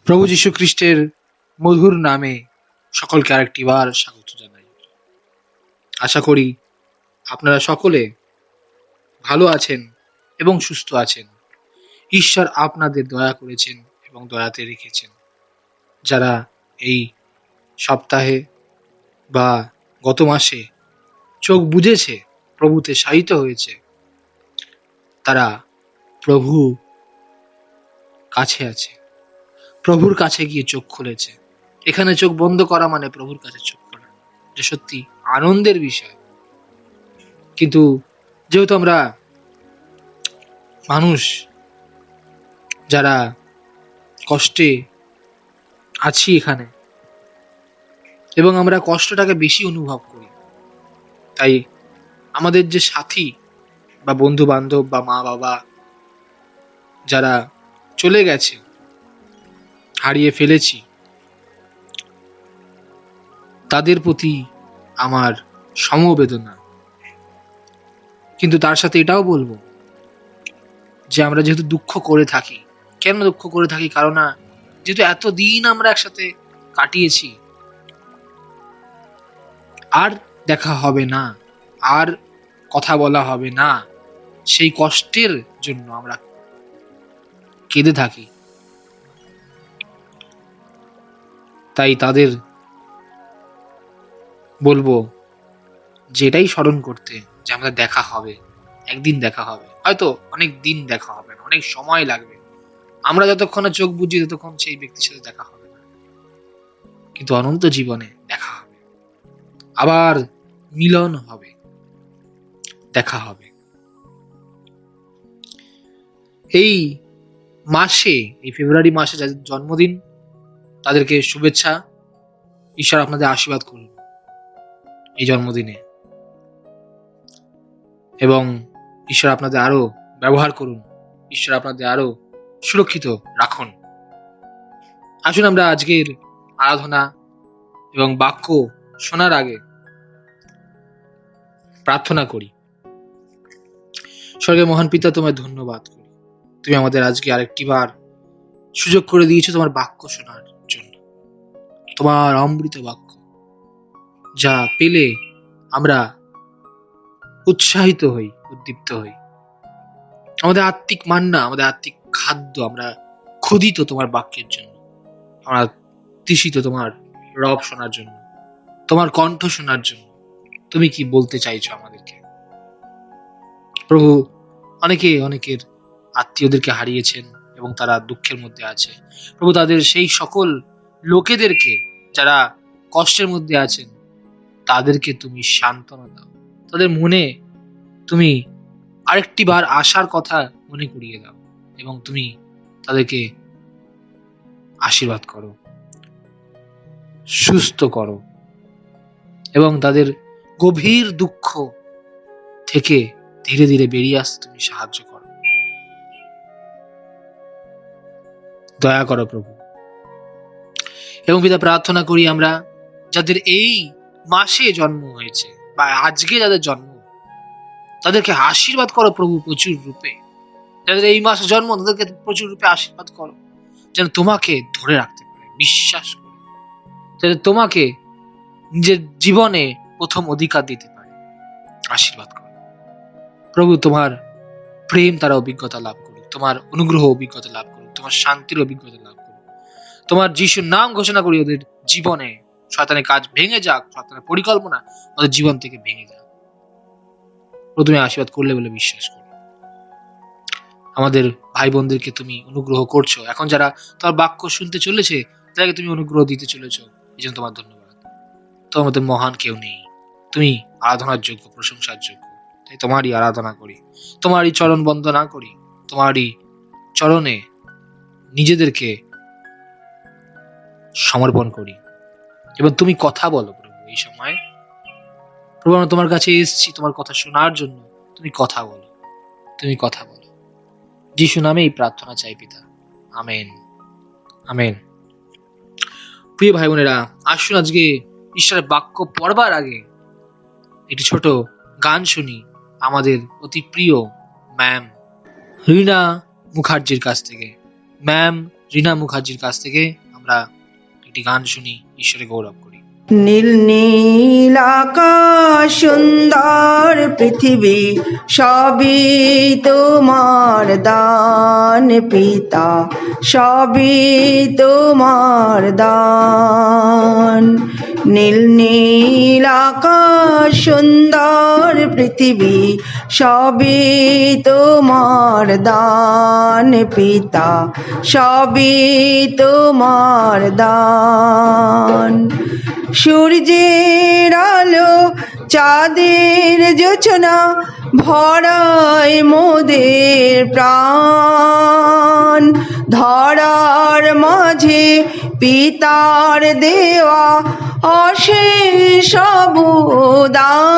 প্রভু যীশু খ্রিস্টের মধুর নামে সকলকে আরেকটি বার স্বাগত জানাই। আশা করি আপনারা সকলে ভালো আছেন এবং সুস্থ আছেন। ঈশ্বর আপনাদের দয়া করেছেন এবং দয়াতে রেখেছেন। যারা এই সপ্তাহে বা গত মাসে চোখ বুজেছে, প্রভুতে শায়িত হয়েছে, তারা প্রভু কাছে আছে, প্রভুর কাছে গিয়ে চোখ খুলেছে। এখানে চোখ বন্ধ করা মানে প্রভুর কাছে চোখ খোলা, এটা সত্যি আনন্দের বিষয়। কিন্তু যেহেতু আমরা মানুষ, যারা কষ্টে আছি এখানে, এবং আমরা কষ্টটাকে বেশি অনুভব করি, তাই আমাদের যে সাথী বা বন্ধু বান্ধব বা মা বাবা যারা চলে গেছে, হারিয়ে ফেলেছি, তাদের প্রতি আমার সমবেদনা। কিন্তু তার সাথে এটাও বলবো যে আমরা যেহেতু দুঃখ করে থাকি, কেন দুঃখ করে থাকি? কারণ যেহেতু এতদিন আমরা একসাথে কাটিয়েছি, আর দেখা হবে না, আর কথা বলা হবে না, সেই কষ্টের জন্য আমরা কেঁদে থাকি। তাই তাদের বলবো যে এটাই স্মরণ করতে, যে আমাদের দেখা হবে, একদিন দেখা হবে, হয়তো অনেক দিন দেখা হবে না, অনেক সময় লাগবে। আমরা যতক্ষণে চোখ বুঝি ততক্ষণ সেই ব্যক্তির সাথে দেখা হবে না, কিন্তু অনন্ত জীবনে দেখা হবে, আবার মিলন হবে, দেখা হবে। এই মাসে, এই ফেব্রুয়ারি মাসে যাদের জন্মদিন, তাদেরকে শুভেচ্ছা। ঈশ্বর আপনাদের আশীর্বাদ করুন এই জন্মদিনে, এবং ঈশ্বর আপনাদের আরো ব্যবহার করুন, ঈশ্বর আপনাদের আরো সুরক্ষিত রাখুন। আসুন আমরা আজকের আরাধনা এবং বাক্য শোনার আগে প্রার্থনা করি। স্বর্গের মহান পিতা, তোমায় ধন্যবাদ করি, তুমি আমাদের আজকে আরেকটি বার সুযোগ করে দিয়েছো তোমার বাক্য শোনার জন্য। তোমার অমৃত বাক্য, যা পেলে আমরা উৎসাহিত হই, উদ্দীপ্ত হই। আমাদের আত্মিক মান্না, আমাদের আত্মিক খাদ্য, আমরা ক্ষুধিত তোমার বাক্যের জন্য, আমরা তৃষিত তোমার রব শোনার জন্য, তোমার কণ্ঠ শোনার জন্য। তুমি কি বলতে চাইছো আমাদেরকে? প্রভু, অনেকে অনেকের আত্মীয়দেরকে হারিয়েছেন এবং তারা দুঃখের মধ্যে আছে। প্রভু, তাদের সেই সকল লোকেদেরকে যারা কষ্টের মধ্যে আছেন, তাদেরকে তুমি সান্ত্বনা দাও। তাদের মনে তুমি আরেকটি বার আসার কথা মনে করিয়ে দাও, এবং তুমি তাদেরকে আশীর্বাদ করো, সুস্থ করো, এবং তাদের গভীর দুঃখ থেকে ধীরে ধীরে বেরিয়ে আসতে তুমি সাহায্য করো। দয়া করো প্রভু। এবং পিতা, প্রার্থনা করি আমরা যাদের এই মাসে জন্ম হয়েছে বা আজকে যাদের জন্ম, তাদেরকে আশীর্বাদ করো প্রভু প্রচুর রূপে। যাদের এই মাসে জন্ম, তাদেরকে প্রচুর রূপে আশীর্বাদ করো, যেন তোমাকে ধরে রাখতে পারে, বিশ্বাস করে, যাতে তোমাকে নিজের জীবনে প্রথম অধিকার দিতে পারে। আশীর্বাদ করো প্রভু। তোমার প্রেম তারা অভিজ্ঞতা লাভ করুক, তোমার অনুগ্রহ অভিজ্ঞতা লাভ করুক, তোমার শান্তির অভিজ্ঞতা লাভ করুক। তোমার যিশুর নাম ঘোষণা করি ওদের জীবনে, শয়তানের কাজ ভেঙে যাক, শয়তানের পরিকল্পনা ওদের জীবন থেকে ভেঙে যাক। প্রথমে আশীর্বাদ করলে বলে বিশ্বাস করি। আমাদের ভাই বোনদেরকে তুমি অনুগ্রহ করছো, এখন যারা তোমার বাক্য শুনতে চলেছে তাদেরকে তুমি অনুগ্রহ দিতে চলেছো, এই জন্য তোমার ধন্যবাদ। তোমার মধ্যে মহান কেউ নেই, তুমি আরাধনার যোগ্য, প্রশংসার যোগ্য। তাই তোমারই আরাধনা করি, তোমারই চরণ বন্দনা করি, তোমারই চরণে নিজেদেরকে সমর্পণ করি। এবং তুমি কথা বলো প্রভু এই সময়। প্রভু, আমরা তোমার কাছে এসেছি তোমার কথা শোনার জন্য। তুমি কথা বলো, তুমি কথা বলো। যিশু নামে এই প্রার্থনা চাই পিতা, আমেন, আমেন। প্রিয় ভাই বোনেরা, আসুন আজকে ঈশ্বরের বাক্য পড়বার আগে একটি ছোট গান শুনি আমাদের অতি প্রিয় ম্যাম রীনা মুখার্জির কাছ থেকে। ম্যাম রিনা মুখার্জির কাছ থেকে আমরা একটি গান শুনি, ঈশ্বরে গৌরব করি। নীল নীল আকাশ সুন্দর পৃথিবী সবই তোমার দান পিতা, সবই তোমার দান। নীল নীল আকাশ সুন্দর পৃথিবী সবই তোমার দান পিতা, সবই তোমার দান। সূর্যের আলো চাঁদের জোছনা ভরায় মোদের প্রাণ, ধরার মাঝে পিতার দেওয়া অশেষ অবদান।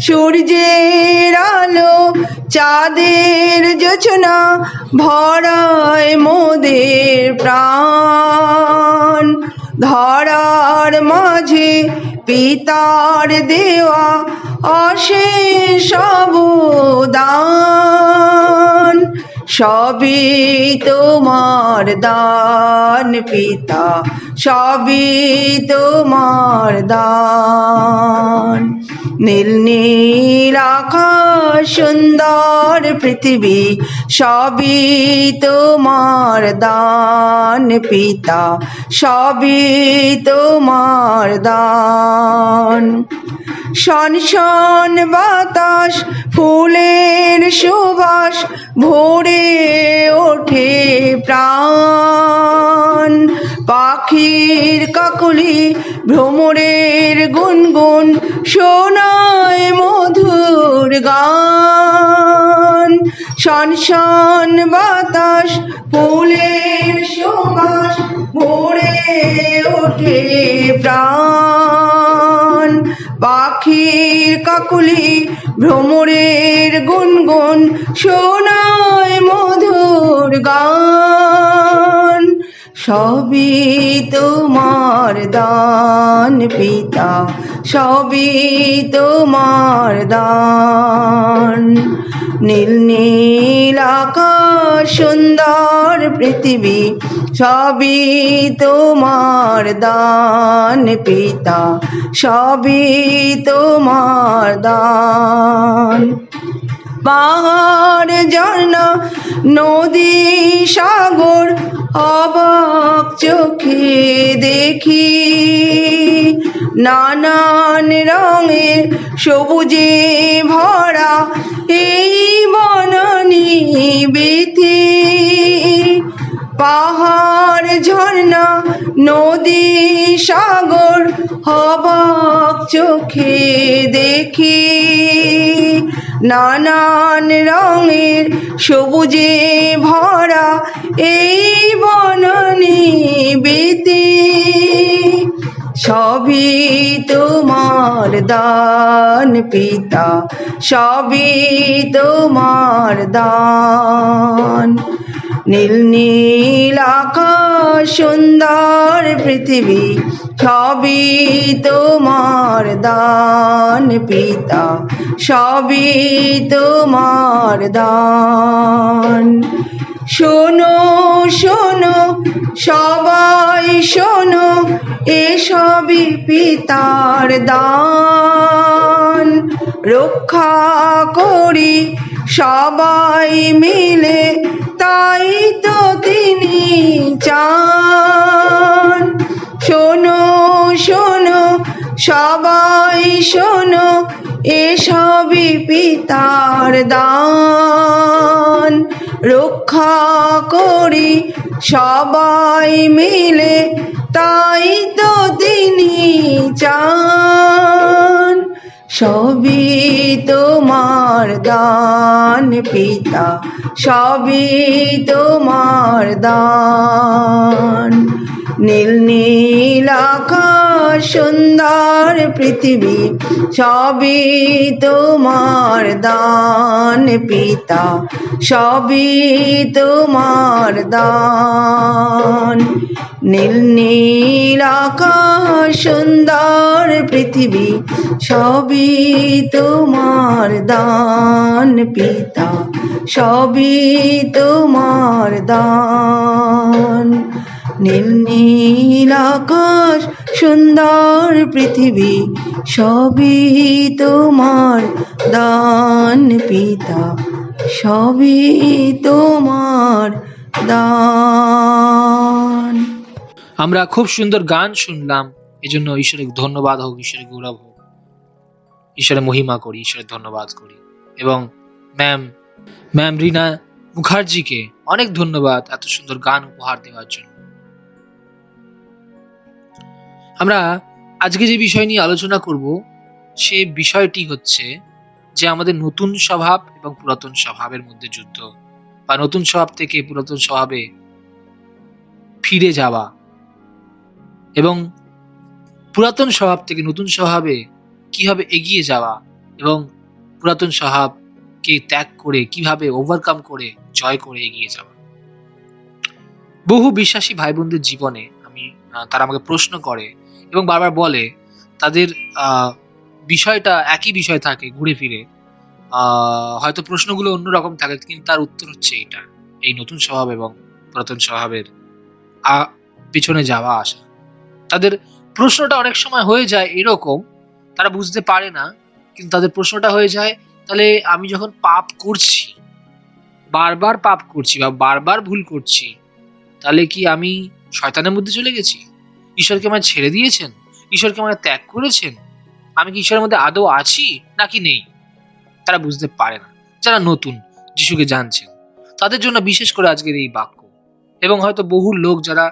সূর্যের আলো চাঁদের জোছনা ভরায় মোদের প্রাণ, ধরার মাঝে পিতার দেওয়া অশেষ অবদান। সবই তোমার দান পিতা, সবই তোমার দান। নীল নীল আকাশ সুন্দর পৃথিবী সবই তোমার দান পিতা, সবই তোমার দান। শন শন বাতাস ফুলের সুবাস ভরে ওঠে প্রাণ, পাখির কাকলি ভ্রমরের গুনগুন শোনায় মধুর গান। শন শন বাতাস ফুলের সুবাস ভরে ওঠে প্রাণ, পাখির কাকলি ভ্রমরের গুনগুন শোনায় মধুর গান। সবই তোমার দান পিতা, সবই তোমার দান। নীল নীল আকাশ সুন্দর পৃথিবী সবই তোমার দান পিতা, সবই তোমার দান। পাহাড় ঝর্ণা নদী সাগর অবাক চোখে দেখি, নানান রঙের সবুজে ভরা এই বনানী বীথি। পাহাড় ঝর্ণা নদী সাগর অবাক চোখে দেখি, নানান রঙের সবুজে ভরা এই বনানী বীথি। সবই তোমার দান পিতা, সবই তোমার দান। নীল নীল আকাশ সুন্দর পৃথিবী সবই তোমার দান পিতা, সবই তোমার দান। শোনো শোনো সবাই শোনো, এসবই পিতার দান। রক্ষা করি সবাই মিলে, তাই তো তিনি চান। শোনো শোনো সবাই শোনো, এসবই পিতার দান। রক্ষা করি সবাই মিলে, তাই তো তিনি চান। সবই তোমার দান পিতা, সবই তোমার দান। নীল নীল আকাশ সুন্দর পৃথিবী সবই তোমার দান পিতা, সবই তোমার দান। নীল নীল আকাশ সুন্দর পৃথিবী সবই তোমার দান পিতা, সবই তোমার দান। নীল নীল আকাশ সুন্দর পৃথিবী সবই তোমার দান পিতা, সবই তোমার দান। আমরা খুব সুন্দর গান শুনলাম, এজন্য ঈশ্বরের ধন্যবাদ হোক, ঈশ্বরের গৌরব হোক, ঈশ্বরের মহিমা করি, ঈশ্বরের ধন্যবাদ করি। এবং ম্যাম রিনা মুখার্জিকে অনেক ধন্যবাদ এত সুন্দর গান উপহার দেওয়ার জন্য। আমরা আজকে যে বিষয় নিয়ে আলোচনা করব সে বিষয়টি হচ্ছে যে আমাদের নতুন স্বভাব এবং পুরাতন স্বভাবের মধ্যে যুদ্ধ, বা নতুন স্বভাব থেকে পুরাতন স্বভাবে ফিরে যাওয়া, এবং পুরাতন স্বভাব থেকে নতুন স্বভাবে কিভাবে এগিয়ে যাওয়া, এবং পুরাতন স্বভাবকে ত্যাগ করে কিভাবে ওভারকাম করে জয় করে এগিয়ে যাওয়া। বহু বিশ্বাসী ভাই বোনদের জীবনে তারা আমাকে প্রশ্ন করে এবং বারবার বলে তাদের বিষয়টা একই বিষয় থাকে ঘুরে ফিরে, হয়তো প্রশ্নগুলো অন্যরকম থাকে, কিন্তু তার উত্তর হচ্ছে এটা, এই নতুন স্বভাব এবং পুরাতন স্বভাবের পিছনে যাওয়া আসা। তাদের প্রশ্নটা অনেক সময় হয়ে যায় এরকম, তারা বুঝতে পারে না, কিন্তু তাদের প্রশ্নটা হয়ে যায়, তাহলে আমি যখন পাপ করছি, বারবার পাপ করছি বা বারবার ভুল করছি, তাহলে কি আমি শয়তানের মধ্যে চলে গেছি? ঈশ্বরকে আমায় ছেড়ে দিয়েছেন? ঈশ্বরকে আমায় ত্যাগ করেছেন? আমি কি ঈশ্বরের মধ্যে আদৌ আছি নাকি নেই? তারা বুঝতে পারে না। যারা নতুন যিশুকে জানছেন তাদের জন্য বিশেষ করে আজকের এই বাক্য। এবং হয়তো বহু লোক যারা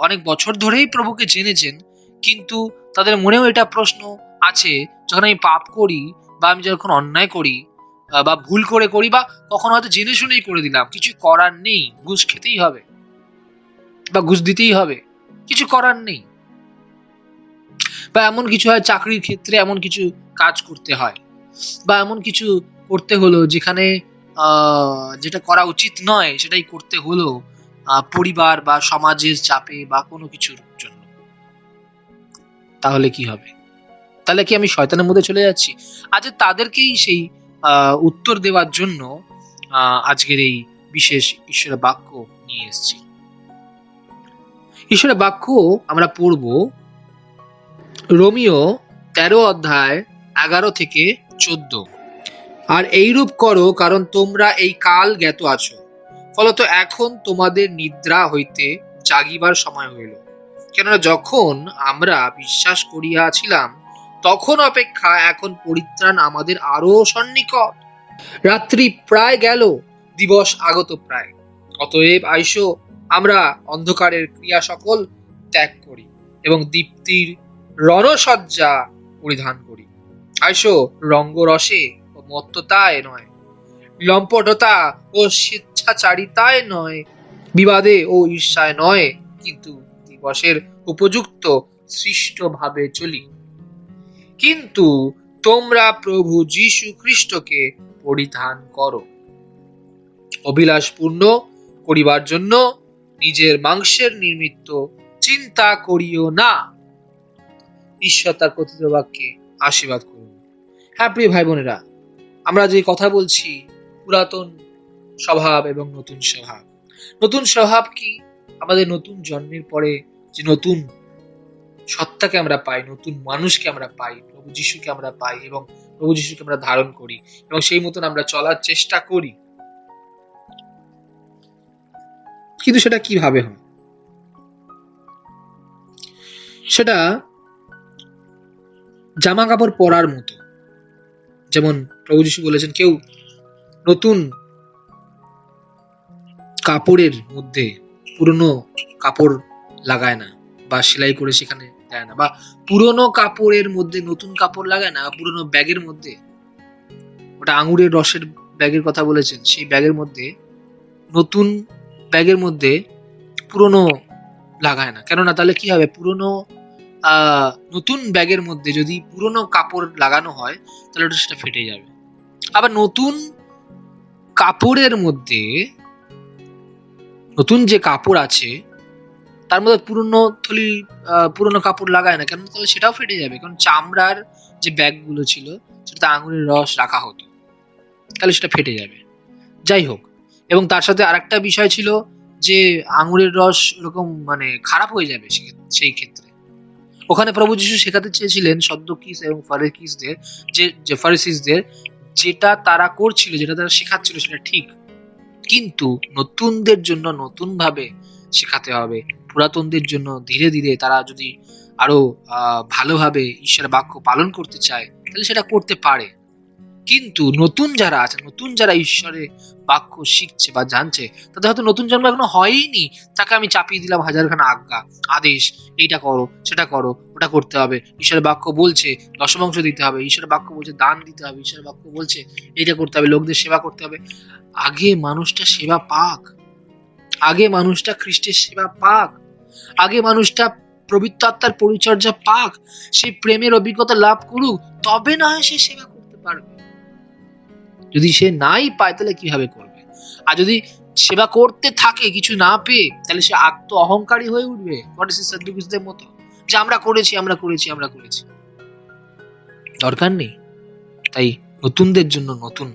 অনেক বছর ধরেই প্রভুকে জেনেছেন, কিন্তু তাদের মনেও এটা প্রশ্ন আছে, যখন আমি পাপ করি বা আমি যখন অন্যায় করি বা ভুল করে করি, বা কখনো হয়তো জেনে শুনেই করে দিলাম, কিছু করার নেই, ঘুষ খেতেই হবে বা ঘুষ দিতেই হবে, কিছু করার নেই। বা এমন কিছু হয় চাকরির ক্ষেত্রে এমন কিছু কাজ করতে হয়, বা এমন কিছু করতে হলো যেখানে যেটা করা উচিত নয় সেটাই করতে হলো পরিবার বা সমাজের চাপে বা কোনো কিছুর জন্য। তাহলে কি হবে? তাহলে কি আমি শয়তানের মধ্যে চলে যাচ্ছি? আজ তাদেরকেই সেই উত্তর দেওয়ার জন্য আজকের এই বিশেষ ঈশ্বরের বাক্য নিয়ে এসেছি। ঈশ্বরের বাক্য আমরা পড়ব রোমিও 13 অধ্যায় 11 থেকে 14। আর এইরূপ করো, কারণ তোমরা এই কাল জ্ঞাত আছো, ফলত এখন তোমাদের নিদ্রা হইতে জাগিবার সময় হইল। কেননা যখন আমরা বিশ্বাস করিয়াছিলাম তখন অপেক্ষা এখন পরিত্রাণ আমাদের আরো সন্নিকট। রাত্রি প্রায় গেল, দিবস আগত প্রায়। অতএব আইসো আমরা অন্ধকারের ক্রিয়া সকল ত্যাগ করি এবং দীপ্তির রণসজ্জা পরিধান করি। আইসো রঙ্গরসে ও মত্ততায় নয়, লম্পটতা ও স্বেচ্ছাচারিতায় নয়, বিবাদে ও ঈর্ষায় নয়, কিন্তু দিবসের উপযুক্ত সৃষ্ট ভাবে চলি। কিন্তু তোমরা প্রভু যীশু খ্রিস্টকে পরিধান করো, অভিলাষ পূর্ণ করিবার জন্য নিজের মাংসের নিমিত্ত চিন্তা করিও না। ঈশ্বর তার কথিত বাক্যে আশীর্বাদ করুন। হ্যাঁ প্রিয় ভাই বোনেরা, আমরা যে কথা বলছি পুরাতন স্বভাব এবং নতুন স্বভাব। নতুন স্বভাব কি? আমাদের নতুন জন্মের পরে যে নতুন সত্তাকে আমরা পাই, নতুন মানুষকে আমরা পাই, প্রভু যিশুকে আমরা পাই এবং প্রভু যিশুকে আমরা ধারণ করি এবং সেই মতন আমরা চলার চেষ্টা করি। কিন্তু সেটা কিভাবে হয়? সেটা জামা কাপড় পরার মতো। যেমন প্রভু যিশু বলেছেন, কেউ নতুন কাপড়ের মধ্যে পুরনো কাপড় লাগায় না বা সেলাই করে সেখানে দেয় না, বা পুরনো কাপড়ের মধ্যে নতুন কাপড় লাগায় না, পুরনো ব্যাগের মধ্যে, ওটা আঙুরের রসের ব্যাগের কথা বলেছেন, সেই ব্যাগের মধ্যে নতুন ব্যাগের মধ্যে পুরনো লাগায় না। কেননা তাহলে কি হবে? নতুন ব্যাগের মধ্যে যদি পুরনো কাপড় লাগানো হয় তাহলে ওটা সেটা ফেটে যাবে। আবার নতুন কাপড়ের মধ্যে, নতুন যে কাপড় আছে তার মধ্যে পুরনো কাপড় লাগায় না কেন? তাহলে সেটাও ফেটে যাবে, কারণ চামড়ার যে ব্যাগগুলো ছিল সেটাতে আঙুরের রস রাখা হতো, তাহলে সেটা ফেটে যাবে। যাই হোক, এবং তার সাথে আরেকটা বিষয় ছিল যে আঙুরের রস ওরকম মানে খারাপ হয়ে যাবে সেই ক্ষেত্রে। ওখানে প্রভু যিশু শেখাতে চেয়েছিলেন সদ্দুকিস এবং ফারিসিসদের যেটা তারা করছিল, যেটা তারা শেখাচ্ছিল সেটা ঠিক, কিন্তু নতুনদের জন্য নতুন ভাবে শেখাতে হবে। পুরাতনদের জন্য ধীরে ধীরে তারা যদি আরো ভালোভাবে ঈশ্বরের বাক্য পালন করতে চায় তাহলে সেটা করতে পারে। কিন্তু নতুন যারা আছে, নতুন যারা ঈশ্বরের বাক্য শিখছে বা জানছে, তাদের হয়তো নতুন জন্ম এখনো হয়নি, তাকে আমি চাপিয়ে দিলাম হাজারখানা আজ্ঞা আদেশ, এইটা করো সেটা করো ওটা করতে হবে। ঈশ্বরের বাক্য বলছে দশমাংশ দিতে হবে, ঈশ্বরের বাক্য বলছে দান দিতে হবে, ঈশ্বরের বাক্য বলছে এইটা করতে হবে, লোকদের সেবা করতে হবে। আগে মানুষটা সেবা পাক, আগে মানুষটা খ্রিস্টের সেবা পাক, আগে মানুষটা পবিত্র আত্মার পরিচর্যা পাক, সে প্রেমের অভিজ্ঞতা লাভ করুক, তবে না হয় সে সেবা করতে পারবে। যদি সে নাই পায় তাহলে কিভাবে করবে? আর যদি সেবা করতে থাকে কিছু না পেয়ে, তাহলে সে আত্ম অহংকারী হয়ে উঠবে সাদ্দুকীসদের মতো, যে আমরা করেছি আমরা করেছি আমরা করেছি। দরকার নেই। তাই নতুনদের জন্য নতুন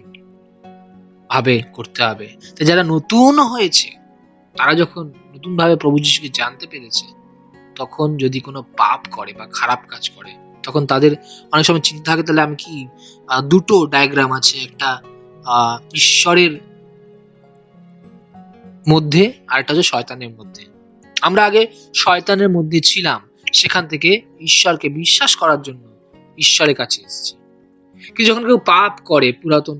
ভাবে করতে হবে। তাই যারা নতুন হয়েছে তারা যখন নতুন ভাবে প্রভু যিশুকে জানতে পেরেছে, তখন যদি কোনো পাপ করে বা খারাপ কাজ করে, তখন তাদের অনেক সময় চিন্তা থাকে, তাহলে আমি কি দুটো ডায়াগ্রাম আছে, একটা ঈশ্বরের মধ্যে আর একটা হচ্ছে শয়তানের মধ্যে। আমরা আগে শয়তানের মধ্যে ছিলাম, সেখান থেকে ঈশ্বরকে বিশ্বাস করার জন্য ঈশ্বরের কাছে এসেছি। কিন্তু যখন কেউ পাপ করে, পুরাতন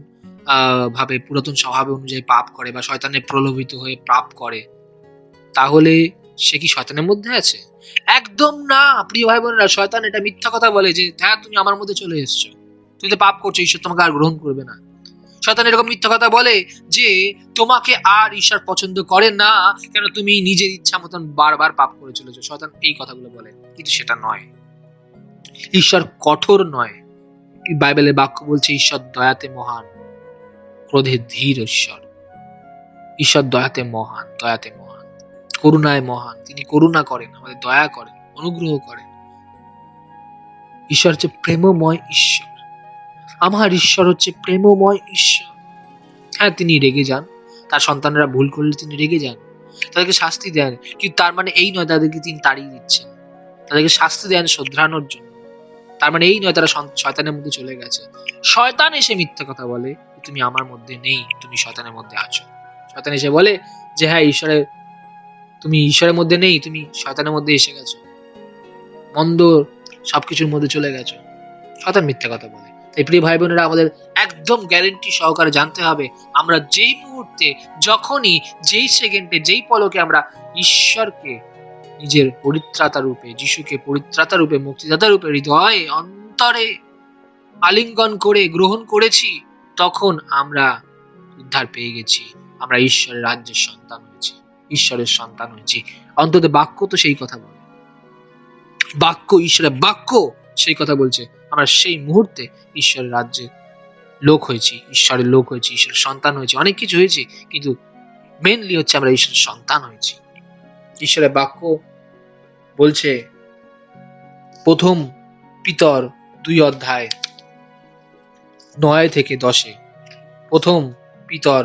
স্বভাবে অনুযায়ী পাপ করে বা শয়তানের প্রলোভিত হয়ে পাপ করে, তাহলে সে কি শয়তানের মধ্যে আছে? একদম না প্রিয় ভাই বোনেরা। শয়তান এটা মিথ্যা কথা বলে যে হ্যাঁ তুমি আমার মধ্যে চলে এসেছো, তুমি তো পাপ করছো, ঈশ্বর তোমাকে আর গ্রহণ করবে না। শয়তান এরকম মিথ্যা কথা বলে যে তোমাকে আর ঈশ্বর পছন্দ করে না, কেন তুমি নিজের ইচ্ছা মতন বারবার পাপ করে চলেছো। শয়তান এই কথাগুলো বলে, কিন্তু সেটা নয়। ঈশ্বর কঠোর নয়। বাইবেলের বাক্য বলছে ঈশ্বর দয়াতে মহান, ক্রোধে ধীর। ঈশ্বর দয়াতে মহান, দয়াতে মহান, করুণায় মহান। তিনি করুণা করেন, আমাদের দয়া করেন, অনুগ্রহ করেন। ঈশ্বর হচ্ছে প্রেমময় ঈশ্বর। আমার ঈশ্বর হচ্ছে প্রেমময় ঈশ্বর। হ্যাঁ, তিনি রেগে যান, তার সন্তানরা ভুল করলে তিনি রেগে যান, তাদেরকে শাস্তি দেন, কিন্তু তার মানে এই নয় তাদেরকে তিনি তাড়িয়ে দিচ্ছেন। তাদেরকে শাস্তি দেন শোধরানোর জন্য। তার মানে এই নয় তারা শয়তানের মধ্যে চলে গেছে। শয়তান এসে মিথ্যা কথা বলে, তুমি আমার মধ্যে নেই, তুমি শয়তানের মধ্যে আছো। শয়তান এসে বলে যে হ্যাঁ তুমি ঈশ্বরের মধ্যে নেই, তুমি শয়তানের মধ্যে এসে গেছো, মন্দ সবকিছুর মধ্যে চলে গেছো। শয়তান মিথ্যা কথা বলে। তাই প্রিয় ভাই বোনেরা, আমাদের একদম গ্যারেন্টি সহকারে জানতে হবে, আমরা যেই মুহূর্তে, যখনই, যেই সেকেন্ডে, যেই পলকে আমরা ঈশ্বরকে নিজের পরিত্রাতা রূপে, যিশুকে পরিত্রাতা রূপে, মুক্তিদাতা রূপে হৃদয়ে অন্তরে আলিঙ্গন করে গ্রহণ করেছি, তখন আমরা উদ্ধার পেয়ে গেছি, আমরা ঈশ্বরের রাজ্যের সন্তান হয়েছি, ঈশ্বরের সন্তান হয়েছি। অন্তত বাক্য তো সেই কথা বলে, বাক্য, ঈশ্বরের বাক্য সেই কথা বলছে। আমরা সেই মুহূর্তে ঈশ্বরের রাজ্যে লোক হয়েছি, ঈশ্বরের লোক হয়েছি, ঈশ্বরের সন্তান হয়েছি, অনেক কিছু হয়েছি, কিন্তু মেনলি হচ্ছে আমরা ঈশ্বরের সন্তান হয়েছি। ঈশ্বরের বাক্য বলছে প্রথম পিতর 2:9-10, প্রথম পিতর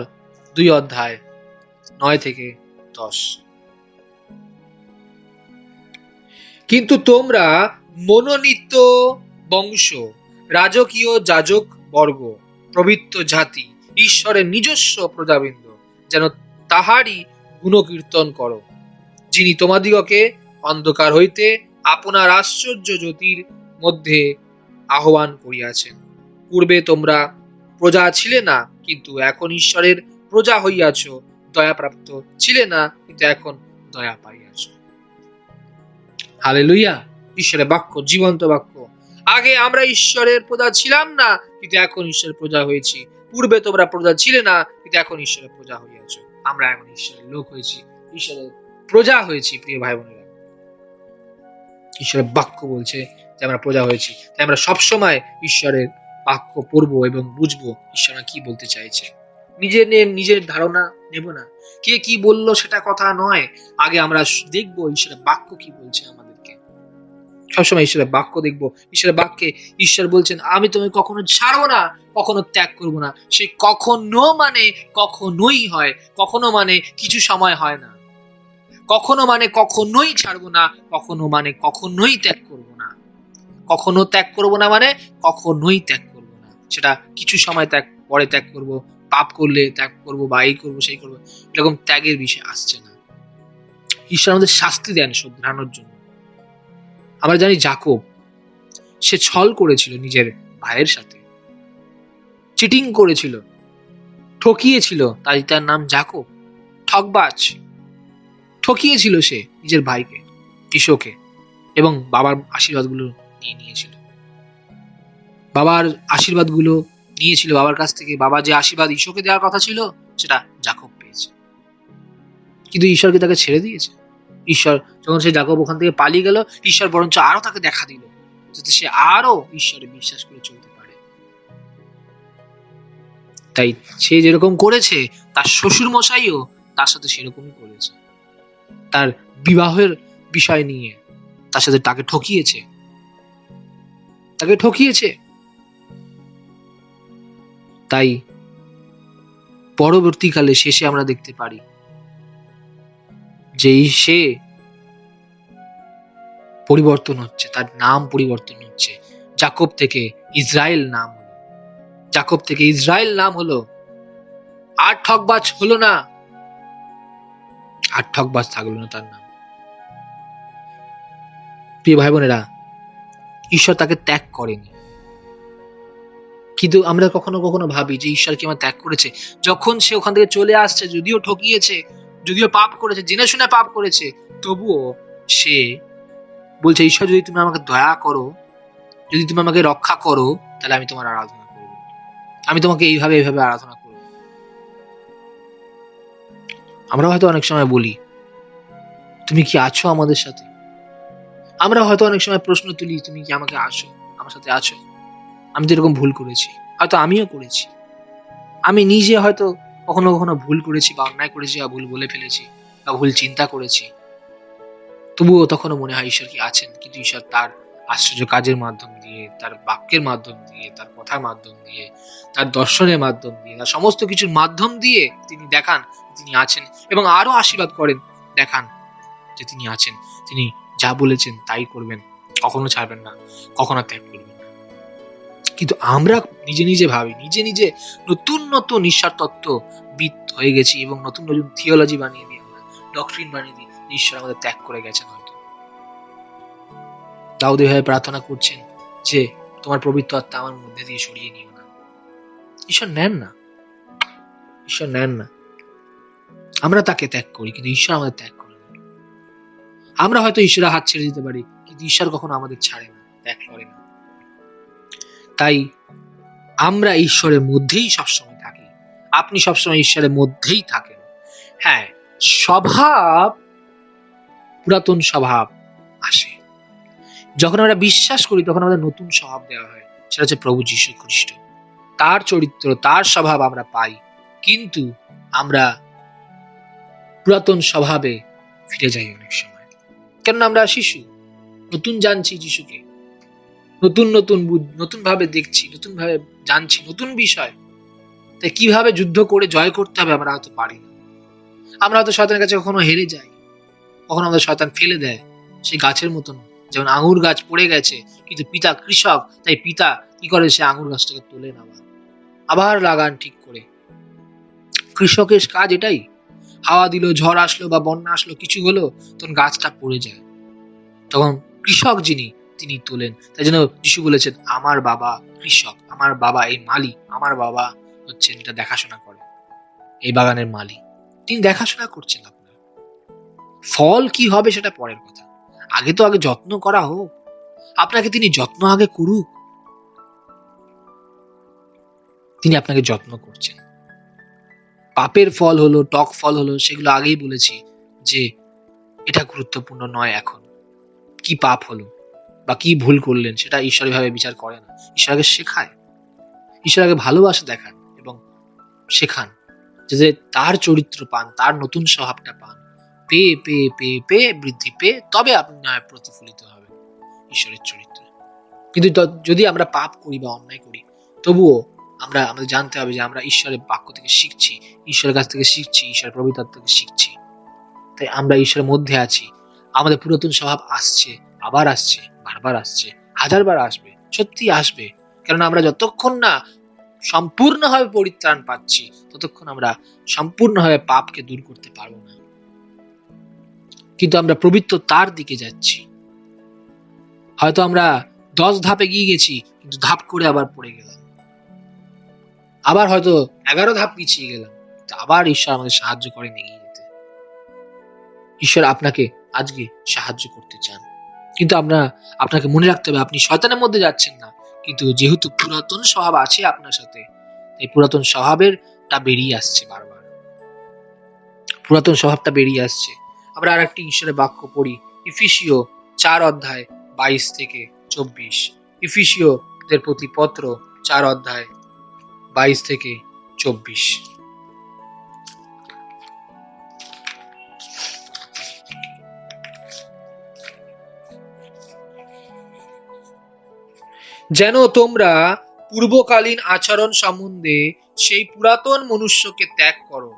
2:9-10। কিন্তু তোমরা মনোনীত বংশ, রাজকীয় যাজক বর্গ, পবিত্র জাতি, ঈশ্বরের নিজস্ব প্রজাবৃন্দ, যেন তাহারই গুণকীর্তন করো, যিনি তোমাদিগকে অন্ধকার হইতে আপনার আশ্চর্য জ্যোতির মধ্যে আহ্বান করিয়াছেন। পূর্বে তোমরা প্রজা ছিলে না, কিন্তু এখন ঈশ্বরের প্রজা হইয়াছ, দয়াপ্রাপ্ত ছিলে না, কিন্তু এখন দয়া পাইয়াছ। হালেলুয়া! ঈশ্বরের বাক্য জীবন্ত বাক্য। আগে আমরা ঈশ্বরের প্রজা ছিলাম না, কিন্তু এখন ঈশ্বরের প্রজা হয়েছি। পূর্বে তোমরা প্রজা ছিলে না, কিন্তু এখন ঈশ্বরের প্রজা হইয়াছ। আমরা এখন ঈশ্বরের লোক হয়েছি, ঈশ্বরের প্রজা হয়েছি। প্রিয় ভাই বোনেরা, ঈশ্বরের বাক্য বলছে যে আমরা প্রজা হয়েছি। তাই আমরা সবসময় ঈশ্বরের বাক্য পড়বো এবং বুঝবো ঈশ্বর কি বলতে চাইছে। নিজের ধারণা, নেব না। কে কি বললো সেটা কথা নয়, আগে আমরা দেখবো ঈশ্বরের বাক্য কি বলছে আমাদেরকে। সবসময় ঈশ্বরের বাক্য দেখবো। ঈশ্বরের বাক্যে ঈশ্বর বলছেন, আমি তোমাকে কখনো ছাড়বো না, কখনো ত্যাগ করবো না। সে কখনো মানে কখনোই হয়, কখনো মানে কিছু সময় হয় না, কখনো মানে কখনোই ছাড়বো না, কখনো মানে কখনোই ত্যাগ করবো না। কখনো ত্যাগ করবো না মানে কখনোই ত্যাগ করবো না। সেটা কিছু সময় ত্যাগ, পরে ত্যাগ করবো, পাপ করলে ত্যাগ করবো, বা এই করবো সেই করবো, এরকম ত্যাগের বিষয় আসছে না। ঈশ্বর আমাদের শাস্তি দেন শুধরানোর জন্য। আমরা জানি যাকব, সে ছল করেছিল নিজের ভাইয়ের সাথে, চিটিং করেছিল, ঠকিয়েছিল, তাই তার নাম যাকব। ঠকবাজ, ঠকিয়েছিল সে নিজের ভাইকে, ঈশোকে, এবং বাবার আশীর্বাদগুলো নিয়ে নিয়েছিল। বাবার আশীর্বাদগুলো নিয়েছিল বাবার কাছ থেকে। বাবা যে আশীর্বাদ ঈশোকে দেওয়ার কথা ছিল, সেটা যাকব পেয়েছে। কিন্তু ঈশ্বরকে তাকে ছেড়ে দিয়েছে। ঈশ্বর যখন সে যাকব ওখান থেকে পালিয়ে গেল, ঈশ্বর বরঞ্চ আরো তাকে দেখা দিল, যাতে সে আরো ঈশ্বরে বিশ্বাস করে চলতে পারে। তাই সে যেরকম করেছে, তার শ্বশুর মশাইও তার সাথে সেরকমই করেছে। তার বিবাহের বিষয় নিয়ে তার সাথে তাকে ঠকিয়েছে, তাকে ঠকিয়েছে। তাই পরবর্তীকালে শেষে আমরা দেখতে পারি যে সে পরিবর্তন হচ্ছে, তার নাম পরিবর্তন হচ্ছে। যাকব থেকে ইসরায়েল নাম হলো, যাকব থেকে ইসরায়েল নাম হলো। আর ঠকবাজ হলো না, আর ঠকবাজ থাকলো না তার নাম। প্রিয় ভাই বোনেরা, ঈশ্বর তাকে ত্যাগ করেনি। কিন্তু আমরা কখনো কখনো ভাবি যে ঈশ্বর কি আমার ত্যাগ করেছে। যখন সে ওখান থেকে চলে আসছে, যদিও ঠকিয়েছে, যদিও পাপ করেছে, জেনে শুনে পাপ করেছে, তবুও সে বলছে, ঈশ্বর যদি তুমি আমাকে দয়া করো, যদি তুমি আমাকে রক্ষা করো, তাহলে আমি তোমার আরাধনা করব, আমি তোমাকে এইভাবে এইভাবে আরাধনা করব। আমরা হয়তো অনেক সময় বলি, তুমি কি আছো আমাদের সাথে? আমরা হয়তো অনেক সময় প্রশ্ন তুলি, তুমি কি আমাকে আছো, আমার সাথে আছো? আমি তো এরকম ভুল করেছি, হয়তো আমিও করেছি। আমি নিজে হয়তো কখনো কখনো ভুল করেছি, বা অন্যায় করেছি, বা ভুল বলে ফেলেছি, বা ভুল চিন্তা করেছি। তবুও তখনও মনে হয় ঈশ্বর কি আছেন। কিন্তু ঈশ্বর তার আশ্চর্য কাজের মাধ্যম দিয়ে, তার বাক্যের মাধ্যম দিয়ে, তার কথার মাধ্যম দিয়ে, তার দর্শনের মাধ্যম দিয়ে, তার সমস্ত কিছুর মাধ্যম দিয়ে তিনি দেখান তিনি আছেন, এবং আরো আশীর্বাদ করেন, দেখান যে তিনি আছেন। তিনি যা বলেছেন তাই করবেন, কখনো ছাড়বেন না, কখনো ত্যাগ করবেন না। কিন্তু আমরা নিজে নিজে ভাবি, নিজে নিজে নতুন নতুন ঈশ্বর তত্ত্ববিদ হয়ে গেছি, এবং নতুন নতুন থিওলজি বানিয়ে দিই, আমরা ডক্ট্রিন বানিয়ে দিই, ঈশ্বর আমাদের ত্যাগ করে গেছেন। হয়তো দাউদ এভাবে প্রার্থনা করছেন যে তোমার পবিত্র আত্মা আমার মধ্যে দিয়ে সরিয়ে নিও না। ঈশ্বর নেন না, ঈশ্বর নেন না। আমরা তাকে ত্যাগ করি, কিন্তু ঈশ্বর আমাদের ত্যাগ করেন না। আমরা হয়তো ঈশ্বরের হাত ছেড়ে দিতে পারি, কিন্তু ঈশ্বর কখনো আমাদের ছাড়ে না, ত্যাগ করে না। তাই আমরা ঈশ্বরের মধ্যেই সবসময় থাকি। আপনি সবসময় ঈশ্বরের মধ্যেই থাকেন। হ্যাঁ, স্বভাব, পুরাতন স্বভাব আসে। যখন আমরা বিশ্বাস করি, তখন আমাদের নতুন স্বভাব দেওয়া হয়, সেটা হচ্ছে প্রভু যীশু খ্রিস্ট। তার চরিত্র, তার স্বভাব আমরা পাই। কিন্তু আমরা পুরাতন স্বভাবে ফিরে যাই অনেক সময়, কেননা আমরা শিশু, নতুন জানছি যিশুকে, নতুন নতুন নতুন ভাবে দেখছি, নতুন ভাবে জানছি, নতুন বিষয়। তাই কিভাবে যুদ্ধ করে জয় করতে হবে আমরা হয়তো পারি না। আমরা হয়তো শয়তানের কাছে কখনো হেরে যাই, কখনো আমাদের শয়তান ফেলে দেয় সেই গাছের মতন। যেমন আঙুর গাছ পড়ে গেছে, কিন্তু পিতা কৃষক, তাই পিতা কি করে, সে আঙুর গাছটাকে তোলে না, আবার লাগান ঠিক করে। কৃষকের কাজ এটাই। হাওয়া দিল, ঝড় আসলো বা বন্যা আসলো, কিছু হলো, তখন গাছটা পড়ে যায়, তখন কৃষক যিনি, তিনি তোলেন। তাই জন্য যিশু বলেছেন, আমার বাবা কৃষক, আমার বাবা এই মালি, আমার বাবা হচ্ছেন এটা দেখাশোনা করে, এই বাগানের মালি, তিনি দেখাশোনা করছেন আপনার। ফল কি হবে সেটা পরের কথা, আগে যত্ন করা হোক, আপনাকে তিনি যত্ন আগে করুক। তিনি আপনাকে যত্ন করছেন। পাপের ফল হলো, টক ফল হলো, সেগুলো আগেই বলেছি যে এটা গুরুত্বপূর্ণ নয়। এখন কি পাপ হলো বা কি ভুল করলেন, সেটা ঈশ্বর এভাবে বিচার করে না। ঈশ্বর আগে শেখায়, ঈশ্বর আগে ভালোবাসা দেখান এবং শেখান যাতে তার চরিত্র পান, তার নতুন স্বভাবটা পান, পেয়ে পেয়ে পেয়ে পেয়ে বৃদ্ধি পেয়ে তবে আপনি না হয় প্রতিফলিত হবে ঈশ্বরের চরিত্রে। কিন্তু যদি আমরা পাপ করি বা অন্যায় করি, তবুও আমাদের জানতে হবে যে আমরা ঈশ্বরের বাক্য থেকে শিখছি, ঈশ্বরের কাছ থেকে শিখছি, ঈশ্বরের প্রভুতার থেকে শিখছি। তাই আমরা ঈশ্বরের মধ্যে আছি। আমাদের পুরাতন স্বভাব আসছে, আবার আসছে, বারবার আসছে, হাজারবার আসবে, সত্যি আসবে। কেননা আমরা যতক্ষণ না সম্পূর্ণভাবে পরিত্রাণ পাচ্ছি, ততক্ষণ আমরা সম্পূর্ণভাবে পাপকে দূর করতে পারবো না। কিন্তু আমরা পবিত্র তার দিকে যাচ্ছি। হয়তো আমরা 10 ধাপ এগিয়ে গেছি, কিন্তু ধাপ করে আবার পড়ে গেলাম। আবার হয়তো 11 ধাপ পিছিয়ে গেলাম, কিন্তু আবার ঈশ্বর আমাদের সাহায্য করেন এগিয়ে যেতে। ঈশ্বর আপনাকে আজকে সাহায্য করতে চান, কিন্তু আপনাকে মনে রাখতে হবে আপনি শয়তানের মধ্যে যাচ্ছেন না, কিন্তু যেহেতু পুরাতন স্বভাব আছে আপনার সাথে, এই পুরাতন স্বভাবেরটা বেরিয়ে আসছে বারবার, পুরাতন স্বভাবটা বেরিয়ে আসছে। আমরা আর একটি ঈশ্বরের বাক্য পড়ি, ইফিসীয় 4 অধ্যায় 22 থেকে 24। ইফিসীয়দের প্রতি পত্র 4 অধ্যায় 22 থেকে 24। যেন তোমরা পূর্বকালীন আচরণ সম্বন্ধে সেই পুরাতন মনুষ্যকে ত্যাগ করো,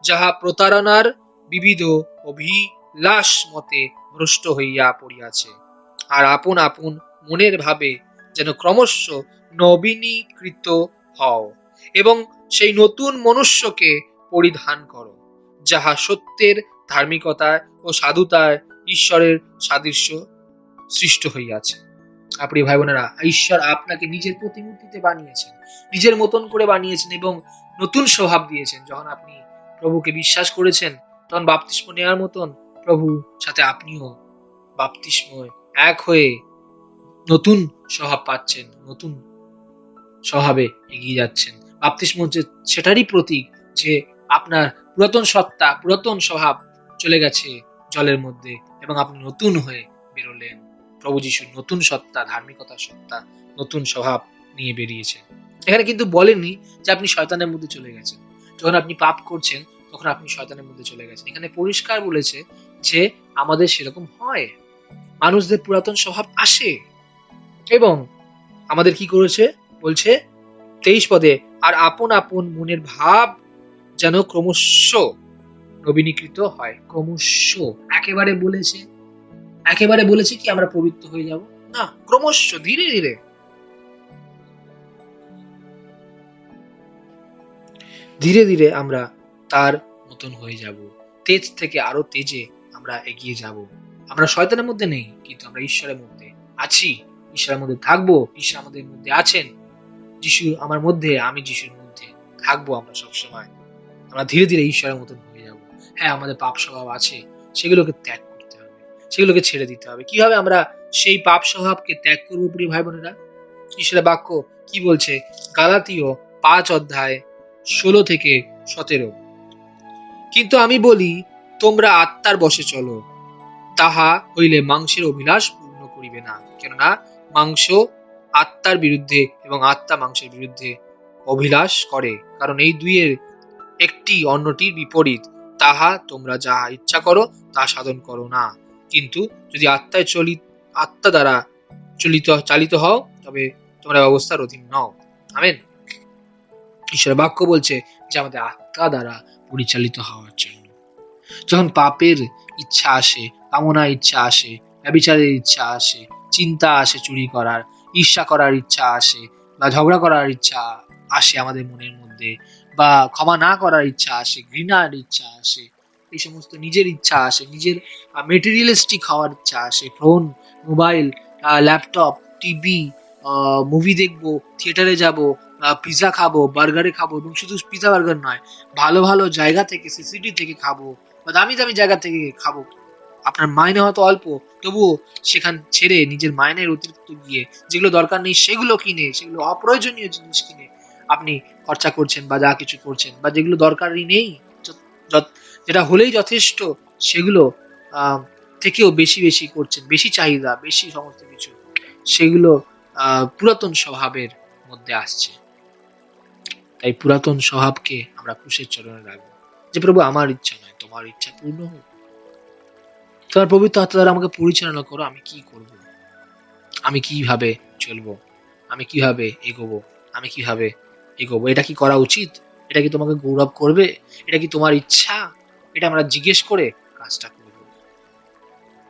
যাহা প্রতারণার বিবিধ অভিলাষ মতে ভ্রষ্ট হইয়া পড়িয়াছে, আর আপন আপন মনের ভাবে যেন ক্রমশ নবীনীকৃত হও, এবং সেই নতুন মনুষ্যকে পরিধান করো, যাহা সত্যের, ধার্মিকতায় ও সাধুতায় ঈশ্বরের সাদৃশ্য সৃষ্ট হইয়াছে। আপনি ভাই বোনেরা, ঈশ্বর আপনাকে নিজের প্রতিমূর্তিতে বানিয়েছেন, নিজের মতন করে বানিয়েছেন এবং নতুন স্বভাব দিয়েছেন। যখন আপনি প্রভুকে বিশ্বাস করেছেন, তখন বাপ্তিস্ম নেওয়ার মতন প্রভুর সাথে আপনিও বাপ্তিস্ম এক হয়ে নতুন স্বভাব পাচ্ছেন, নতুন স্বভাবে এগিয়ে যাচ্ছেন। বাপ্তিস্ম হচ্ছে সেটারই প্রতীক যে আপনার পুরাতন সত্তা, পুরাতন স্বভাব চলে গেছে জলের মধ্যে এবং আপনি নতুন হয়ে বেরোলেন। প্রভু যিশুর নতুন সত্তা, ধার্মিকতার সত্তা, নতুন স্বভাব নিয়ে বেরিয়েছেন। এখানে কিন্তু বলেননি যে আপনি শয়তানের মধ্যে চলে গেছেন। যখন আপনি পাপ করছেন, তখন আপনি শয়তানের মধ্যে চলে গেছেন। এখানে পরিষ্কার বলেছে যে আমাদের সেরকম হয়, মানুষদের পুরাতন স্বভাব আসে এবং আমাদের কি করেছে বলছে 23 পদে, আর আপন আপন মনের ভাব যেন ক্রমশ নবীনীকৃত হয়। ক্রমশ একেবারে বলেছে কি আমরা পবিত্র হয়ে যাব না, ক্রমশ ধীরে ধীরে ধীরে ধীরে আমরা তার মতন হয়ে যাব, তেজ থেকে আরো তেজে আমরা এগিয়ে যাব। আমরা শয়তানের মধ্যে নেই, কিন্তু আমরা ঈশ্বরের মধ্যে আছি, ঈশ্বরের মধ্যে থাকবো, ঈশ্বর আমাদের মধ্যে আছেন, যিশু আমার মধ্যে, আমি যিশুর মধ্যে থাকবো। আমরা সবসময় আমরা ধীরে ধীরে ঈশ্বরের মতন হয়ে যাব। হ্যাঁ, আমাদের পাপ স্বভাব আছে, সেগুলোকে ত্যাগ করতে হবে, সেগুলোকে ছেড়ে দিতে হবে। কিভাবে আমরা সেই পাপ স্বভাবকে ত্যাগ করবো প্রিয় ভাই বোনেরা? ঈশ্বরের বাক্য কি বলছে? গালাতীয় 5 অধ্যায় 16 থেকে 17। কিন্তু আমি বলি, তোমরা আত্মার বশে চলো, তাহা হইলে মাংসের অভিলাষ পূর্ণ করিবে না। কেননা মাংস আত্মার বিরুদ্ধে এবং আত্মা মাংসের বিরুদ্ধে অভিলাষ করে, কারণ এই দুইয়ের একটি অন্যটির বিপরীত। তাহা তোমরা যাহা ইচ্ছা করো তা সাধন করো না। কিন্তু যদি আত্মা দ্বারা চালিত হও, তবে তোমরা অবস্থার অধীন নও। আমেন। ঈশ্বরের বাক্য বলছে যে আমাদের আত্মা দ্বারা পরিচালিত হওয়ার জন্য। যখন পাপের ইচ্ছা আসে, কামনার ইচ্ছা আসে, ব্যভিচারের ইচ্ছা আসে, চিন্তা আসে চুরি করার, ঈর্ষা করার ইচ্ছা আসে, বা ঝগড়া করার ইচ্ছা আসে আমাদের মনের মধ্যে, বা ক্ষমা না করার ইচ্ছা আসে, ঘৃণার ইচ্ছা আসে, এই সমস্ত নিজের ইচ্ছা আসে, নিজের মেটেরিয়ালিস্টিক হওয়ার ইচ্ছা আসে, phone, mobile, laptop, TV, movie দেখবো, থিয়েটারে যাব, পিৎজা খাবো, বার্গারে খাবো, এবং শুধু পিৎজা বার্গার নয়, ভালো ভালো জায়গা থেকে, সিসিডি থেকে খাবো, বা দামি দামি জায়গা থেকে খাবো। আপনার মাইনে হয়তো অল্প, তবুও সেখান ছেড়ে নিজের মাইনের অতিরিক্ত গিয়ে যেগুলো দরকার নেই সেগুলো কিনে, সেগুলো অপ্রয়োজনীয় জিনিস কিনে আপনি খরচা করছেন বা যা কিছু করছেন, বা যেগুলো দরকারই নেই, যেটা হলেই যথেষ্ট, সেগুলো থেকেও বেশি বেশি করছেন, বেশি চাহিদা, বেশি সমস্ত কিছু, সেগুলো পুরাতন স্বভাবের মধ্যে আসছে। তাই পুরাতন স্বভাবকে আমরা ক্রুশের চরণে রাখবো, যে প্রভু আমার ইচ্ছা নয়, তোমার ইচ্ছা পূর্ণ হোক। তোমার পবিত্র আত্মা দ্বারা আমাকে পরিচালনা করো, আমি কি করব, আমি কিভাবে চলবো, আমি কিভাবে এগোবো, আমি কিভাবে এগোবো, এটা কি করা উচিত, এটা কি তোমাকে গৌরব করবে, এটা কি তোমার ইচ্ছা, এটা আমরা জিজ্ঞেস করে কাজটা করব।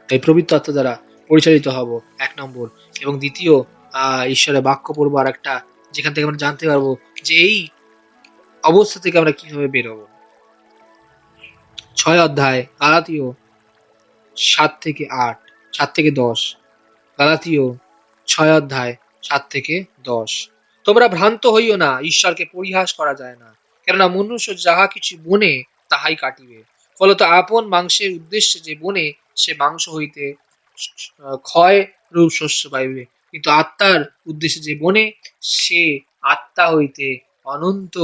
তাই পবিত্র আত্মা দ্বারা পরিচালিত হব, 1 নম্বর। এবং দ্বিতীয়, ঈশ্বরের বাক্য পড়বো আর একটা, যেখান থেকে আমরা জানতে পারবো যে এই অবস্থা থেকে আমরা কিভাবে বেরোবো। 6 অধ্যায় গালাতীয় 7-8, 7-10। গালাতীয় 6 অধ্যায় 7-10। তোমরা ভ্রান্ত হইও না, ঈশ্বরকে পরিহাস করা যায় না। কেননা মনুষ্য যাহা কিছু বনে তাহাই কাটিবে। ফলত আপন মাংসের উদ্দেশ্যে যে বনে, সে মাংস হইতে ক্ষয় রূপ শস্য পাইবে, কিন্তু আত্মার উদ্দেশ্যে যে বনে, সে আত্মা হইতে অনন্ত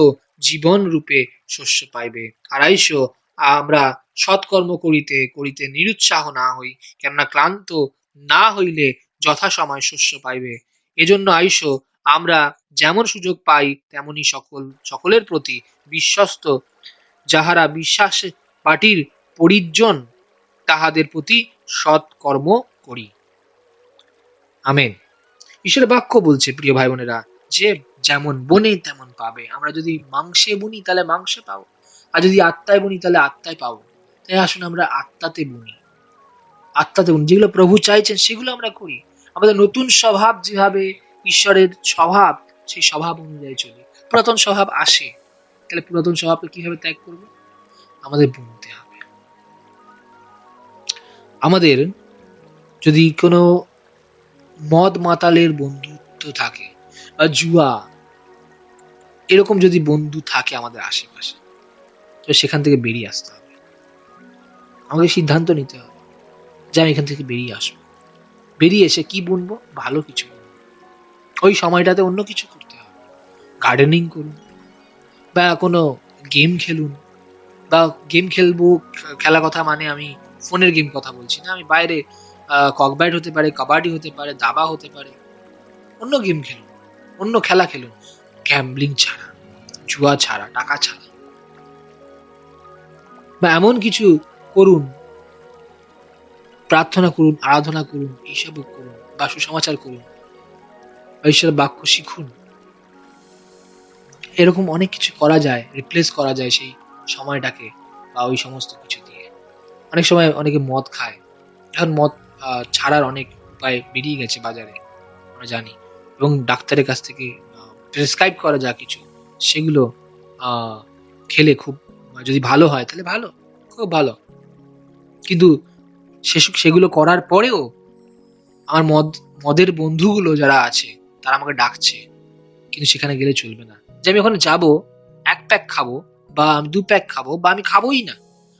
জীবন রূপে শস্য পাইবে। 2:30 আমরা সৎকর্ম করিতে করিতে নিরুৎসাহ না হই, কেননা ক্লান্ত না হইলে যথাসময় শস্য পাইবে। এজন্য আইসো আমরা যেমন সুযোগ পাই তেমনি সকলের প্রতি বিশ্বস্ত, যাহারা বিশ্বাস পাটির পরিজন, তাহাদের প্রতি সৎকর্ম করি। আমেন। ঈশ্বরের বাক্য বলছে প্রিয় ভাই বোনেরা, যে যেমন বনে তেমন পাবে। আমরা যদি মাংসে বুনি তাহলে মাংসে পাবো, আর যদি আত্মায় বুনি তাহলে আত্মায় পাবো। তাই আসুন আমরা আত্মাতে বুনি, আত্মাতে বুনি, যেগুলো প্রভু চাইছেন সেগুলো আমরা করি। আমাদের নতুন স্বভাব যেভাবে ঈশ্বরের স্বভাব, সেই স্বভাব অনুযায়ী চলি। পুরাতন স্বভাব আসে, তাহলে পুরাতন স্বভাবকে কিভাবে ত্যাগ করবো? আমাদের বুনতে হবে। আমাদের যদি কোনো মদ মাতালের বন্ধুত্ব থাকে বা জুয়া, এরকম যদি বন্ধু থাকে আমাদের আশেপাশে, তো সেখান থেকে বেরিয়ে আসতে হবে। আমাদের সিদ্ধান্ত নিতে হবে যে আমি এখান থেকে বেরিয়ে আসবো। বেরিয়ে এসে কি বুনবো? ভালো কিছু বুনবো। ওই সময়টাতে অন্য কিছু করতে হবে। গার্ডেনিং করুন, বা কোনো গেম খেলুন, বা গেম খেলবো, খেলা কথা মানে আমি ফোনের গেম কথা বলছি না, আমি বাইরে ককব্যাট হতে পারে, কাবাডি হতে পারে, দাবা হতে পারে, অন্য গেম খেলুন, অন্য খেলা খেলুন, গ্যাম্বলিং ছাড়া, জুয়া ছাড়া, টাকা ছাড়া, বা এমন কিছু করুন, প্রার্থনা করুন, আরাধনা করুন, এইসব করুন, বা সুসমাচার করুন, বা ঈশ্বরের বাক্য শিখুন। এরকম অনেক কিছু করা যায়, রিপ্লেস করা যায় সেই সময়টাকে বা ওই সমস্ত কিছু দিয়ে। অনেক সময় অনেকে মদ খায়, এখন মদ ছাড়ার অনেক উপায় বেরিয়ে গেছে বাজারে, আমরা জানি, এবং ডাক্তারের কাছ থেকে প্রেসক্রাইব করা যা কিছু, সেগুলো খেলে খুব, যদি ভালো হয় তাহলে ভালো, খুব ভালো। কিন্তু সেগুলো করার পরেও আমার মদের বন্ধুগুলো যারা আছে তারা আমাকে ডাকছে, কিন্তু সেখানে গেলে চলবে না যে আমি ওখানে যাবো, 1 প্যাক খাবো বা 2 প্যাক খাবো, বা আমি খাবোই না।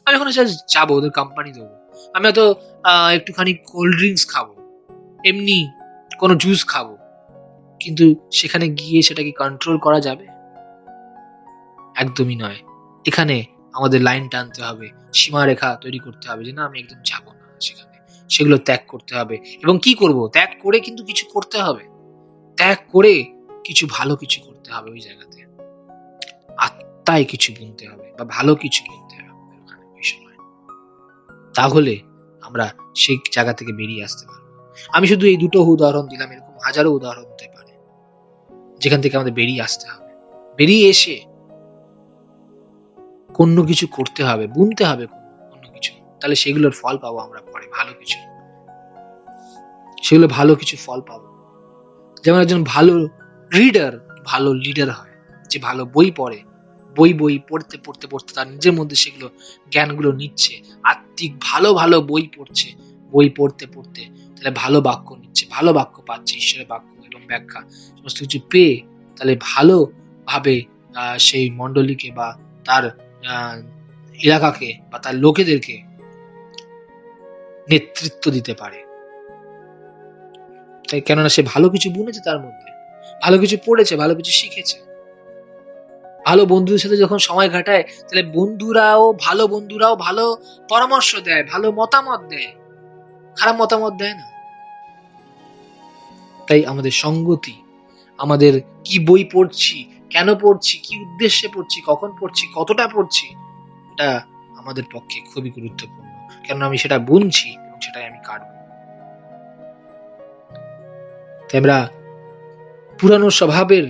আমি ওখানে জাস্ট যাবো, ওদের কোম্পানি দেবো, আমি হয়তো একটুখানি কোল্ড ড্রিঙ্কস খাবো, এমনি কোনো জুস খাবো, কিন্তু সেখানে গিয়ে সেটাকে কন্ট্রোল করা যাবে? একদমই নয়। এখানে আমাদের লাইন টানতে হবে, সীমারেখা তৈরি করতে হবে যে না, আমি একদম যাবো না সেখানে। সেগুলো ত্যাগ করতে হবে। এবং কি করব? ত্যাগ করে কিন্তু কিছু করতে হবে। ত্যাগ করে কিছু ভালো কিছু করতে হবে ওই জায়গাতে। আত্মায় কিছু বুনতে হবে বা ভালো কিছু বুনতে হবে ওখানে ওই সময়। তাহলে আমরা সেই জায়গা থেকে বেরিয়ে আসতে পারবো। আমি শুধু এই 2টো উদাহরণ দিলাম, এরকম হাজারো উদাহরণ হতে পারে যেখান থেকে আমাদের বেরিয়ে আসতে হবে। বেরিয়ে এসে অন্য কিছু করতে হবে, বুনতে হবে অন্য কিছু। তাহলে সেগুলোর ফল পাবো আমরা পরে, ভালো কিছু। সেগুলো ভালো কিছু ফল পাবো। যেমন একজন ভালো রিডার ভালো লিডার হয়, যে ভালো বই পড়ে, বই পড়তে পড়তে পড়তে তার নিজের মধ্যে সেগুলো জ্ঞানগুলো নিচ্ছে, আত্মিক ভালো ভালো বই পড়ছে, বই পড়তে পড়তে তাহলে ভালো বাক্য নিচ্ছে, ভালো বাক্য পাচ্ছে, ঈশ্বরের বাক্য এবং ব্যাখ্যা সমস্ত কিছু পেয়ে তাহলে ভালোভাবে সেই মণ্ডলীকে বা তার এলাকাকে বা তার লোকেদেরকে নেতৃত্ব দিতে পারে। তাই কেননা সে ভালো কিছু বুনেছে, তার মধ্যে ভালো কিছু পড়েছে, ভালো কিছু শিখেছে। ভালো বন্ধুদের সাথে যখন সময় কাটায়, তাহলে ভালো বন্ধুরাও ভালো পরামর্শ দেয়, ভালো মতামত দেয়, খারাপ মতামত দেয় না। তাই আমাদের সঙ্গতি, আমাদের কি বই পড়ছি, কেন পড়ছি, কি উদ্দেশ্যে পড়ছি, কখন পড়ছি, কতটা পড়ছি, এটা আমাদের পক্ষে খুবই গুরুত্বপূর্ণ। কেন আমি সেটা বুনছি এবং সেটাই আমি কাটবো। তাই আমরা পুরানো স্বভাবের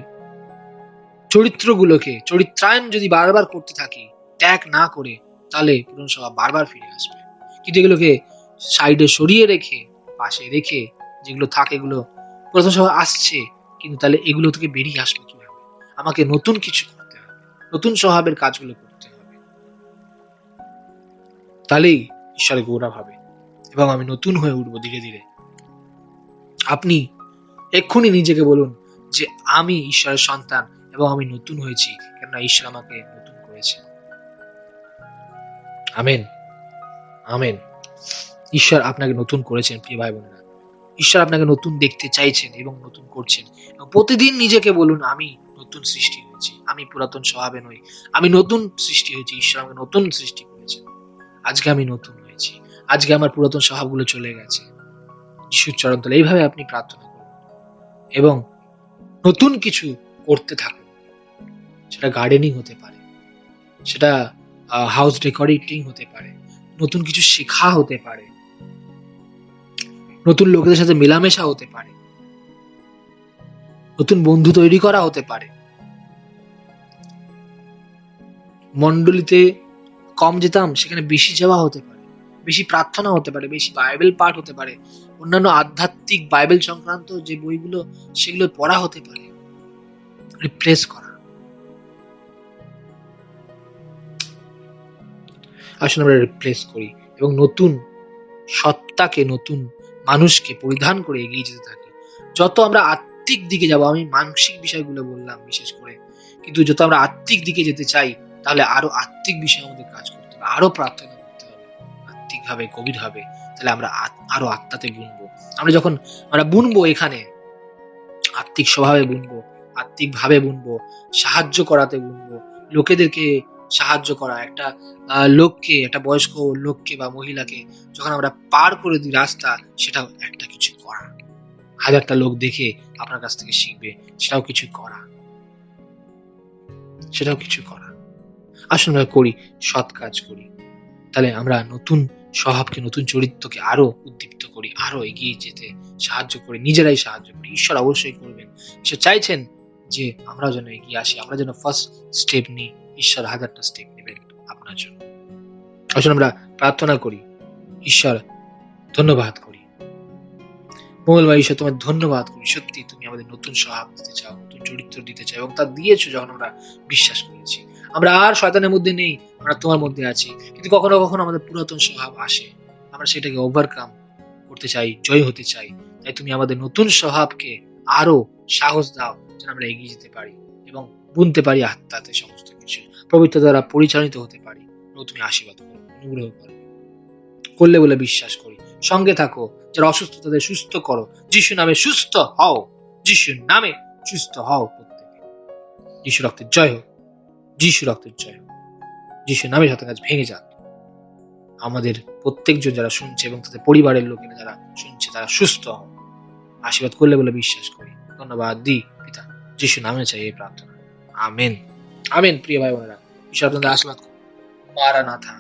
চরিত্রগুলোকে চরিত্রায়ন যদি বারবার করতে থাকি, ত্যাগ না করে, তাহলে পুরানো স্বভাব বারবার ফিরে আসবে। কিন্তু এগুলোকে সাইডে সরিয়ে রেখে, পাশে রেখে, যেগুলো থাকে এগুলো পুরাতন স্বভাব আসছে, কিন্তু তাহলে এগুলো থেকে বেরিয়ে আসবে কিভাবে? আমাকে নতুন কিছু করতে হবে, নতুন স্বভাবের কাজগুলো করতে হবে, তাহলেই ঈশ্বরের গৌরব হবে এবং আমি নতুন হয়ে উঠবো ধীরে ধীরে। আপনি এক্ষুনি নিজেকে বলুন যে আমি ঈশ্বরের সন্তান এবং আমি নতুন হয়েছি, কেননা ঈশ্বর আমাকে নতুন করেছে। Amen, amen. ঈশ্বর আপনাকে নতুন করেছেন প্রিয় ভাই বোনেরা। ঈশ্বর আপনাকে নতুন দেখতে চাইছেন এবং নতুন করছেন। এবং প্রতিদিন নিজেকে বলুন আমি নতুন সৃষ্টি হয়েছি, আমি পুরাতন স্বভাবে নই, আমি নতুন সৃষ্টি হয়েছি। ঈশ্বর আমাকে নতুন সৃষ্টি করেছেন। আজকে আমি নতুন হয়েছি, আজকে আমার পুরাতন স্বভাবগুলো চলে গেছে। যিশুর চরণতলে এইভাবে আপনি প্রার্থনা করুন এবং নতুন কিছু করতে থাকুন। সেটা গার্ডেনিং হতে পারে, সেটা হাউস ডেকোরেটিং হতে পারে, নতুন কিছু শেখা হতে পারে, নতুন লোকেদের সাথে মেলামেশা হতে পারে, নতুন বন্ধু তৈরি করা হতে পারে, মন্ডলীতে কম যেতাম সেখানে বেশি যাওয়া হতে পারে, বেশি প্রার্থনা হতে পারে, বেশি বাইবেল পাঠ হতে পারে, অন্যান্য আধ্যাত্মিক বাইবেল সংক্রান্ত যে বইগুলো সেগুলো পড়া হতে পারে। রিপ্লেস করা। আসলে আমরা রিপ্লেস করি এবং নতুন সত্তাকে, নতুন মানুষকে পরিধান করে এগিয়ে যেতে থাকি। যত আমরা আত্মিক দিকে যাব, আমি মানসিক বিষয়গুলো বললাম বিশেষ করে, কিন্তু যত আমরা আত্মিক দিকে যেতে চাই, তাহলে আরো আত্মিক বিষয়ে আমাদের কাজ করতে হবে, আরো প্রার্থনা করতে হবে, আত্মিক ভাবে, গভীর ভাবে। তাহলে আমরা আরো আত্মাতে বুনবো। আমরা যখন আমরা বুনবো, এখানে আত্মিক স্বভাবে বুনবো, আত্মিক ভাবে বুনবো, সাহায্য করাতে বুনবো, লোকেদেরকে সাহায্য করা, একটা লোককে, একটা বয়স্ক লোককে বা মহিলাকে যখন আমরা পার করে দিই রাস্তা, সেটাও একটা কিছু করা। হাজারটা লোক দেখে আপনার কাছ থেকে শিখবে, সেটাও কিছু করা, সেটাও কিছু করা। আসুন আমরা করি, সৎ কাজ করি। তাহলে আমরা নতুন স্বভাবকে, নতুন চরিত্রকে আরো উদ্দীপ্ত করি, আরো এগিয়ে যেতে সাহায্য করি, নিজেরাই সাহায্য করি। ঈশ্বর অবশ্যই করবেন। ঈশ্বর চাইছেন যে আমরা যেন এগিয়ে আসি, আমরা যেন ফার্স্ট স্টেপ নিই। ঈশ্বর হাজারটা স্টেপ নেবেন আপনার জন্য। আসলে আমরা প্রার্থনা করি, ঈশ্বর ধন্যবাদ করি। মঙ্গলবার ঈশ্বর তোমার ধন্যবাদ করি, সত্যি তুমি আমাদের নতুন স্বভাব দিতে চাও, নতুন চরিত্র দিতে চাও এবং তা দিয়েছো যখন আমরা বিশ্বাস করেছি। আমরা আর শয়তানের মধ্যে নেই, আমরা তোমার মধ্যে আছি। কিন্তু কখনো কখনো আমাদের পুরাতন স্বভাব আসে, আমরা সেটাকে ওভারকাম করতে চাই, জয় হতে চাই। তাই তুমি আমাদের নতুন স্বভাবকে আরো সাহস দাও, যেন আমরা এগিয়ে যেতে পারি এবং বুনতে পারি আত্মাতে সমস্ত কিছু, পবিত্র দ্বারা পরিচালিত হতে পারি। এবং তুমি আশীর্বাদ করো, অনুগ্রহ করো, করলে বলে বিশ্বাস করি। সঙ্গে থাকো, যারা অসুস্থ তাদের সুস্থ করো। যিশু নামে সুস্থ হও, যিশুর নামে সুস্থ হও প্রত্যেকে। যিশু রক্তের জয় হোক, যিশু রক্তের জয় হোক, যিশু নামে শত কাজ ভেঙে যাক। আমাদের প্রত্যেকজন যারা শুনছে এবং তাদের পরিবারের লোকেরা যারা শুনছে, তারা সুস্থ হও। আশীর্বাদ করলে বলে বিশ্বাস করি। ধন্যবাদ দিই পিতা, যিশু নামে চাই এই প্রার্থনা। Amen, amen. প্রিয় ভাই বোনেরা, ঈশ্বর আপনাদের আশীর্বাদ করুন। মারানাথা।